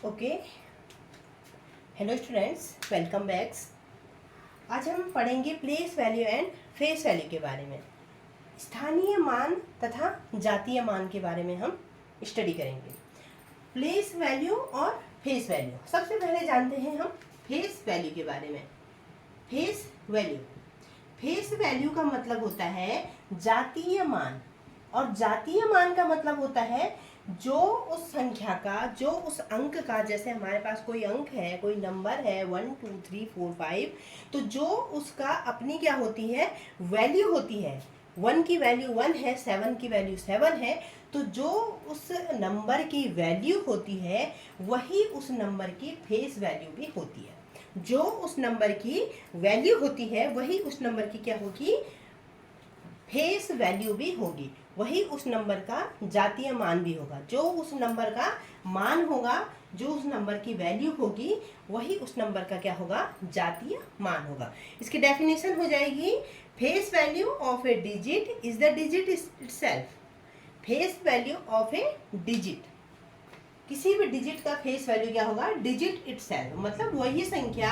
Okay, hello students, welcome back. आज हम पढ़ेंगे place value and face value के बारे में। स्थानीय मान तथा जातीय मान के बारे में हम स्टडी करेंगे। प्लेस वैल्यू और फेस वैल्यू। सबसे पहले जानते हैं हम फेस वैल्यू के बारे में। फेस वैल्यू, फेस वैल्यू का मतलब होता है जातीय मान, और जातीय मान का मतलब होता है जो उस संख्या का, जो उस अंक का, जैसे हमारे पास कोई अंक है, कोई नंबर है 1 2 3 4 5, तो जो उसका अपनी क्या होती है, वैल्यू होती है। 1 की वैल्यू 1 है, 7 की वैल्यू 7 है, तो जो उस नंबर की वैल्यू होती है वही उस नंबर की फेस वैल्यू भी होती है। जो उस नंबर की वैल्यू होती है वही उस नंबर की क्या होगी, फेस वैल्यू भी होगी। वही उस नंबर का जातीय मान भी होगा। जो उस नंबर का मान होगा, जो उस नंबर की वैल्यू होगी, वही उस नंबर का क्या होगा, जातीय मान होगा। इसकी डेफिनेशन हो जाएगी, face value of a digit is the digit itself. Face value of a digit, किसी भी डिजिट का फेस वैल्यू क्या होगा, डिजिट इटसेल्फ, मतलब वही संख्या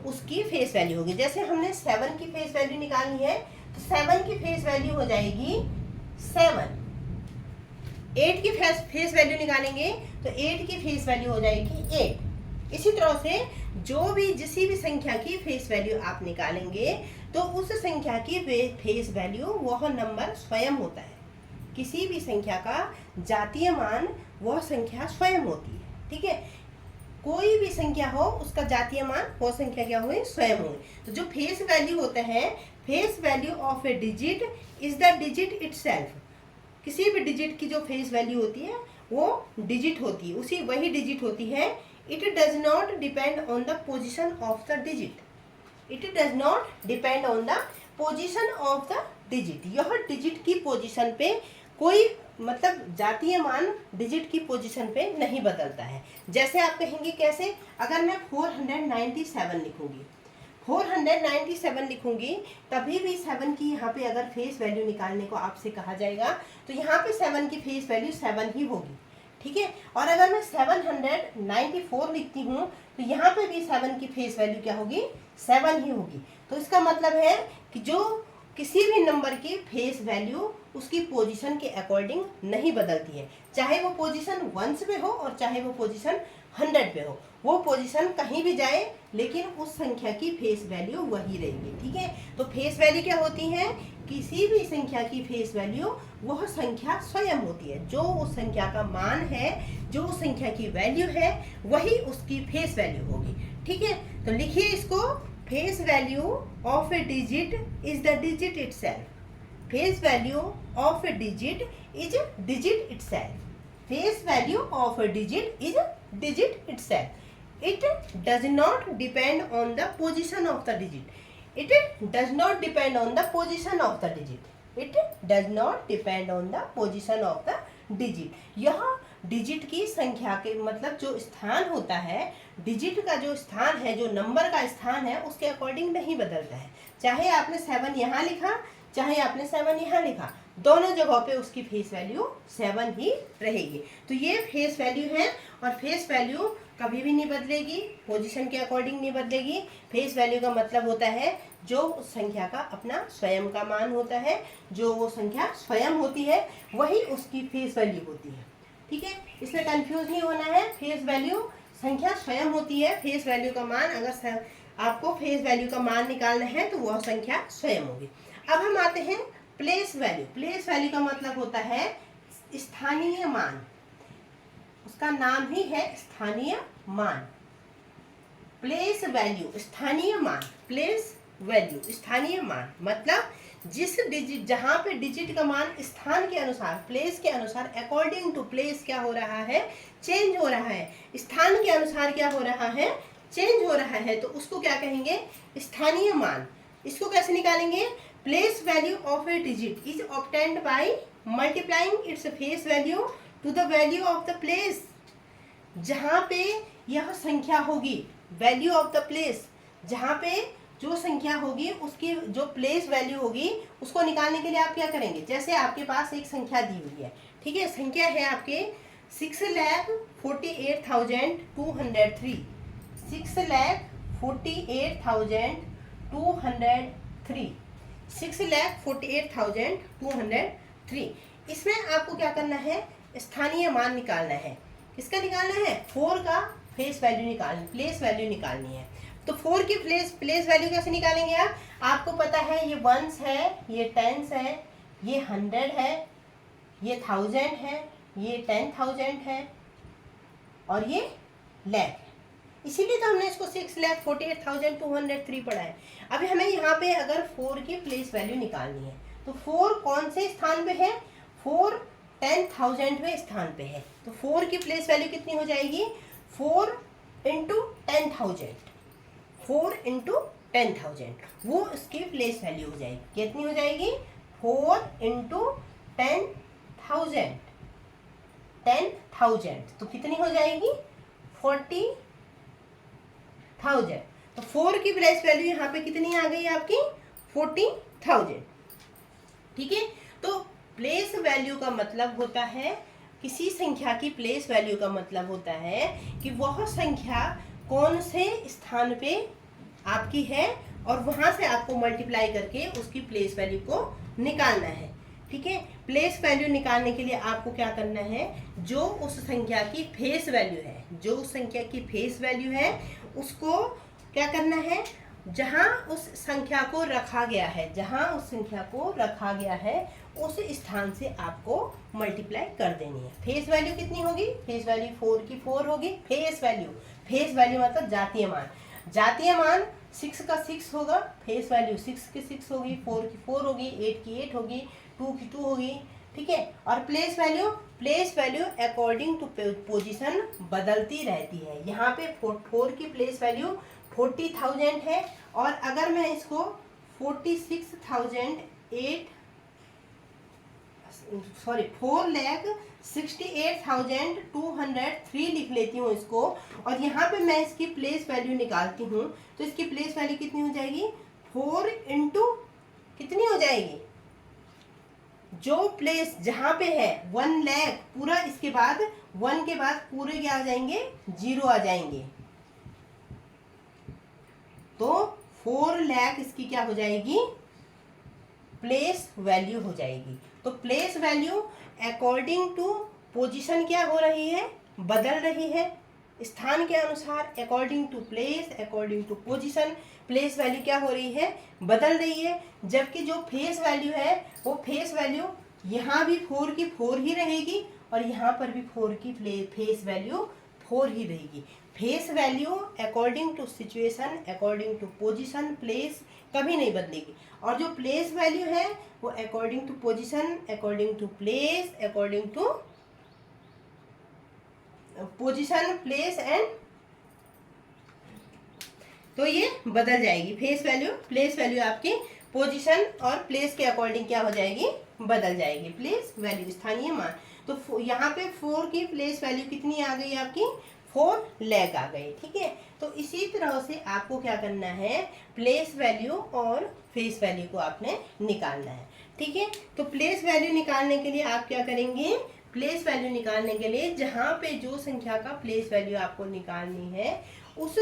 उसकी फेस वैल्यू होगी। जैसे हमने 7 की फेस वैल्यू निकालनी है, तो 7 की फेस वैल्यू हो जाएगी 7। 8 की फेस वैल्यू निकालेंगे तो 8 की फेस वैल्यू हो जाएगी 8। इसी तरह से जो भी किसी भी संख्या की फेस वैल्यू आप निकालेंगे तो उस संख्या की फेस वैल्यू वह नंबर स्वयं होता है। किसी भी संख्या का जातीय मान वह संख्या स्वयं होती है। ठीक है, कोई भी संख्या हो उसका जातीय मान वह संख्या क्या हुई, स्वयं हुई। तो जो फेस वैल्यू होता है, face value of a digit is the digit itself. किसी भी डिजिट की जो फेस वैल्यू होती है वो डिजिट होती है, उसी वही डिजिट होती है। It does not depend on the position of the digit. It does not depend on the position of the digit. यह डिजिट की पोजिशन पे कोई, मतलब जातीय मान डिजिट की पोजीशन पे नहीं बदलता है। जैसे आप कहेंगे कैसे, अगर मैं 497 लिखूंगी, 497 लिखूंगी, तभी भी 7 की यहाँ पे अगर फेस वैल्यू निकालने को आपसे कहा जाएगा तो यहाँ पे 7 की फेस वैल्यू 7 ही होगी। ठीक है, और अगर मैं 794 लिखती हूँ तो यहाँ पे भी 7 की फेस वैल्यू क्या होगी, 7 ही होगी। तो इसका मतलब है कि जो किसी भी नंबर की फेस वैल्यू उसकी पोजीशन के अकॉर्डिंग नहीं बदलती है, चाहे वो पोजीशन 1 पे हो और चाहे वो पोजीशन 100 पे हो। वो पोजीशन कहीं भी जाए लेकिन उस संख्या की फेस वैल्यू वही रहेगी। ठीक है, तो फेस वैल्यू क्या होती है, किसी भी संख्या की फेस वैल्यू वह संख्या स्वयं होती है। जो उस संख्या का मान है, जो उस संख्या की वैल्यू है, वही उसकी फेस वैल्यू होगी। ठीक है, तो लिखिए इसको, face value of a digit is the digit itself. Face value of a digit is digit itself. Face value of a digit is digit itself. It does not depend on the position of the digit. It does not depend on the position of the digit. It does not depend on the position of the digit. यह digit की संख्या के, मतलब जो स्थान होता है, digit का जो स्थान है, जो नंबर का स्थान है, उसके अकॉर्डिंग नहीं बदलता है। चाहे आपने 7 यहाँ लिखा, चाहे आपने 7 यहाँ लिखा, दोनों जगहों पे उसकी फेस वैल्यू 7 ही रहेगी। तो ये फेस वैल्यू है, और फेस वैल्यू कभी भी नहीं बदलेगी, पोजीशन के अकॉर्डिंग नहीं बदलेगी। फेस वैल्यू का मतलब होता है जो उस संख्या का अपना स्वयं का मान होता है, जो वो संख्या स्वयं होती है वही उसकी फेस वैल्यू होती है। ठीक है, इसमें कंफ्यूज नहीं होना है। फेस वैल्यू संख्या स्वयं होती है, फेस वैल्यू का मान, अगर आपको फेस वैल्यू का मान निकालना है तो वह संख्या स्वयं होगी। अब हम आते हैं प्लेस वैल्यू। प्लेस वैल्यू का मतलब होता है स्थानीय मान, उसका नाम ही है स्थानीय मान। प्लेस वैल्यू स्थानीय मान, प्लेस वैल्यू स्थानीय मान, मतलब जिस डिजिट, जहाँ पे डिजिट का मान स्थान के अनुसार, प्लेस के अनुसार, अकॉर्डिंग टू प्लेस क्या हो रहा है, चेंज हो रहा है। स्थान के अनुसार क्या हो रहा है, चेंज हो रहा है, तो उसको क्या कहेंगे, स्थानीय मान। इसको कैसे निकालेंगे, place value of a digit is obtained by multiplying its face value to the value of the place. जहाँ पे यह संख्या होगी, वैल्यू ऑफ द प्लेस, जहाँ पे जो संख्या होगी उसकी जो प्लेस वैल्यू होगी, उसको निकालने के लिए आप क्या करेंगे, जैसे आपके पास एक संख्या दी हुई है, ठीक है, संख्या है आपके 6,48,203, 6,48,203, 6,48,203। इसमें आपको क्या करना है, स्थानीय मान निकालना है। किसका निकालना है, 4 का फेस वैल्यू निकालनी, प्लेस वैल्यू निकालनी है। तो 4 की प्लेस वैल्यू कैसे निकालेंगे आप, आपको पता है ये वंस है, ये टेंस है, ये 100 है, ये 1000 है, ये 10,000 है और ये लाख है। इसीलिए तो हमने इसको 6,48,203 पढ़ा है। अभी हमें यहाँ पे अगर 4 की प्लेस वैल्यू निकालनी है तो 4 कौन से स्थान पे है, 4 10,000वें स्थान पे है। तो 4 की प्लेस वैल्यू कितनी हो जाएगी, 4 इंटू 10,000, 4 इंटू 10,000, वो उसकी प्लेस वैल्यू हो जाएगी। कितनी हो जाएगी, 4 इंटू 10,000, 10,000 तो कितनी हो जाएगी, 40,000। तो 4 की प्लेस वैल्यू यहाँ पे कितनी आ गई आपकी, 40,000। ठीक है, तो प्लेस वैल्यू का मतलब होता है, किसी संख्या की प्लेस वैल्यू का मतलब होता है कि वह संख्या कौन से स्थान पे आपकी है और वहां से आपको मल्टीप्लाई करके उसकी प्लेस वैल्यू को निकालना है। ठीक है, प्लेस वैल्यू निकालने के लिए आपको क्या करना है, जो उस संख्या की फेस वैल्यू है, जो उस संख्या की फेस वैल्यू है उसको क्या करना है, जहां उस संख्या को रखा गया है, जहां उस संख्या को रखा गया है उस स्थान से आपको मल्टीप्लाई कर देनी है। फेस वैल्यू कितनी होगी, फेस वैल्यू 4 की 4 होगी। फेस वैल्यू मतलब जातीय मान, जातीय मान 6 का 6 होगा, फेस वैल्यू 6 की 6 होगी, 4 की 4 होगी, 8 की 8 होगी, 2 की 2 होगी। ठीक है, और place value according to position बदलती रहती है। यहाँ पे 4 की प्लेस वैल्यू 40,000 है और अगर मैं इसको 4,68,203 लिख लेती हूँ इसको, और यहाँ पे मैं इसकी प्लेस वैल्यू निकालती हूँ तो इसकी प्लेस वैल्यू कितनी हो जाएगी, 4 इंटू कितनी हो जाएगी, जो प्लेस जहां पे है 1 लाख पूरा, इसके बाद 1 के बाद पूरे क्या आ जाएंगे, 0 आ जाएंगे, तो 4 लाख इसकी क्या हो जाएगी, प्लेस वैल्यू हो जाएगी। तो place value according to position क्या हो रही है, बदल रही है स्थान के अनुसार। According to place, according to position, place value क्या हो रही है, बदल रही है। जबकि जो फेस वैल्यू है वो फेस वैल्यू यहाँ भी 4 की 4 ही रहेगी और यहाँ पर भी 4 की फेस वैल्यू 4 ही रहेगी। Face value according to situation, according to position, place कभी नहीं बदलेगी। और जो प्लेस वैल्यू है वो according to position, according to place, according to position, place and, तो ये बदल जाएगी। फेस वैल्यू, प्लेस वैल्यू आपकी पोजीशन और प्लेस के अकॉर्डिंग क्या हो जाएगी, बदल जाएगी। प्लेस वैल्यू स्थानीय मान, तो यहाँ पे 4 की प्लेस वैल्यू कितनी आ गई आपकी, 4 लाख आ गई। ठीक है, तो इसी तरह से आपको क्या करना है, प्लेस वैल्यू और फेस वैल्यू को आपने निकालना है। ठीक है, तो प्लेस वैल्यू निकालने के लिए आप क्या करेंगे, प्लेस वैल्यू निकालने के लिए जहाँ पे जो संख्या का प्लेस वैल्यू आपको निकालनी है उस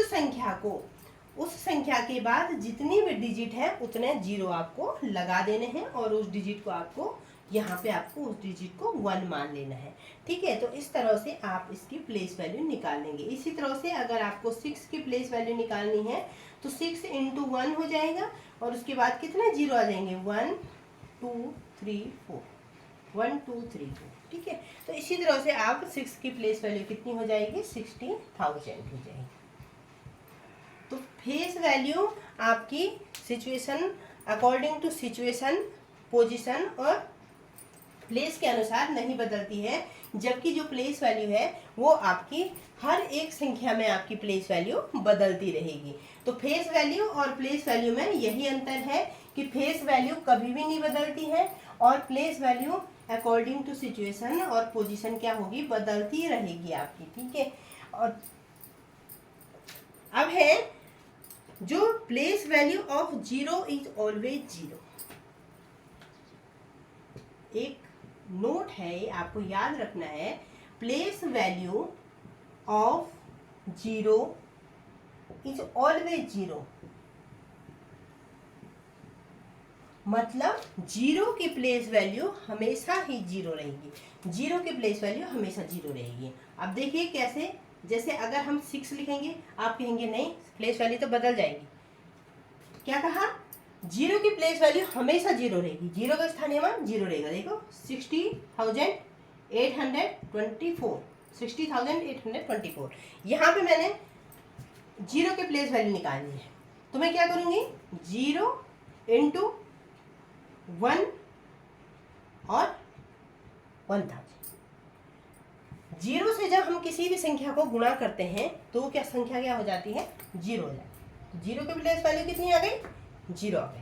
संख्या के बाद जितनी भी डिजिट है उतने 0 आपको लगा देने हैं और उस डिजिट को आपको यहाँ पे आपको उस डिजिट को 1 मान लेना है। ठीक है, तो इस तरह से आप इसकी प्लेस वैल्यू निकाल लेंगे। इसी तरह से अगर आपको 6 की प्लेस वैल्यू निकालनी है तो 6 इंटू 1 हो जाएगा और उसके बाद कितने 0 आ जाएंगे, 1 2 3 4, 1 2 3 4। ठीक है, तो इसी तरह से आप 6 की प्लेस वैल्यू कितनी हो जाएगी, 60,000 हो जाएगी। तो फेस वैल्यू आपकी situation, according to situation, position और प्लेस के अनुसार नहीं बदलती है, जबकि जो प्लेस वैल्यू है वो आपकी हर एक संख्या में आपकी प्लेस वैल्यू बदलती रहेगी। तो फेस वैल्यू और प्लेस वैल्यू में यही अंतर है कि फेस वैल्यू कभी भी नहीं बदलती है और place value according to situation और पोजीशन क्या होगी, बदलती रहेगी आपकी। ठीक है, और अब है जो place value of 0 is always 0। एक नोट है, आपको याद रखना है, place value of zero is always zero. मतलब जीरो की प्लेस वैल्यू हमेशा ही जीरो रहेगी, जीरो की प्लेस वैल्यू हमेशा जीरो रहेगी। अब देखिए कैसे, जैसे अगर हम 6 लिखेंगे, आप कहेंगे नहीं प्लेस वैल्यू तो बदल जाएगी। क्या कहा? जीरो की प्लेस वैल्यू हमेशा जीरो रहेगी, जीरो का स्थानीय मान जीरो रहेगा। देखो 60,824 यहाँ पे मैंने जीरो के प्लेस वैल्यू निकालनी है, तो मैं क्या करूंगी? 0 इंटू 1 और 1000। जीरो से जब हम किसी भी संख्या को गुणा करते हैं तो क्या संख्या क्या हो जाती है? जीरो हो जाती है। तो जीरो की प्लेस वैल्यू कितनी आ गई? जीरो आ गई।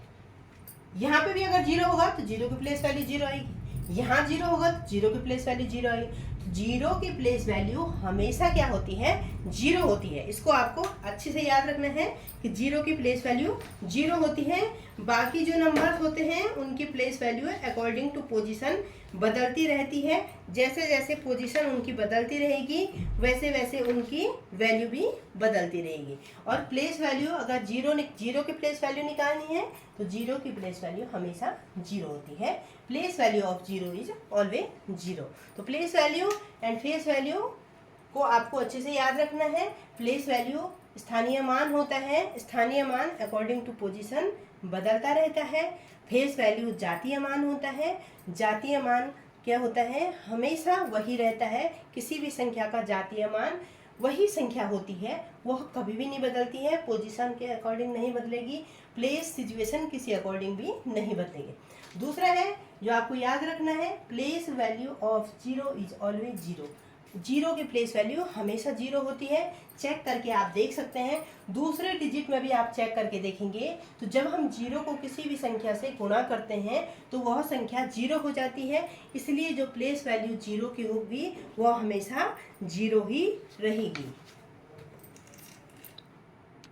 यहाँ पे भी अगर जीरो होगा तो जीरो की प्लेस वैल्यू जीरो आएगी, यहाँ जीरो होगा तो जीरो की प्लेस वैल्यू जीरो आएगी। जीरो की प्लेस वैल्यू हमेशा क्या होती है? जीरो होती है। इसको आपको अच्छे से याद रखना है कि जीरो की प्लेस वैल्यू जीरो होती है। बाकी जो नंबर होते हैं उनकी place value according to position बदलती रहती है। जैसे जैसे पोजीशन उनकी बदलती रहेगी वैसे वैसे उनकी वैल्यू भी बदलती रहेगी। और प्लेस वैल्यू अगर जीरो की प्लेस वैल्यू निकालनी है तो जीरो की प्लेस वैल्यू हमेशा जीरो होती है। Place value of zero is always zero. तो place value and face value को आपको अच्छे से याद रखना है। प्लेस वैल्यू स्थानीय मान होता है, स्थानीय मान अकॉर्डिंग टू पोजीशन बदलता रहता है। फेस वैल्यू जातीय मान होता है, जातीय मान क्या होता है? हमेशा वही रहता है। किसी भी संख्या का जातीय मान वही संख्या होती है, वह कभी भी नहीं बदलती है, पोजीशन के अकॉर्डिंग नहीं बदलेगी, प्लेस सिचुएशन किसी अकॉर्डिंग भी नहीं बदलेगी। दूसरा है जो आपको याद रखना है, place value of zero is always zero. Zero की प्लेस वैल्यू हमेशा जीरो होती है। चेक करके आप देख सकते हैं, दूसरे डिजिट में भी आप चेक करके देखेंगे तो जब हम जीरो को किसी भी संख्या से गुणा करते हैं तो वह संख्या जीरो हो जाती है। इसलिए जो प्लेस वैल्यू जीरो की होगी वह हमेशा जीरो ही रहेगी।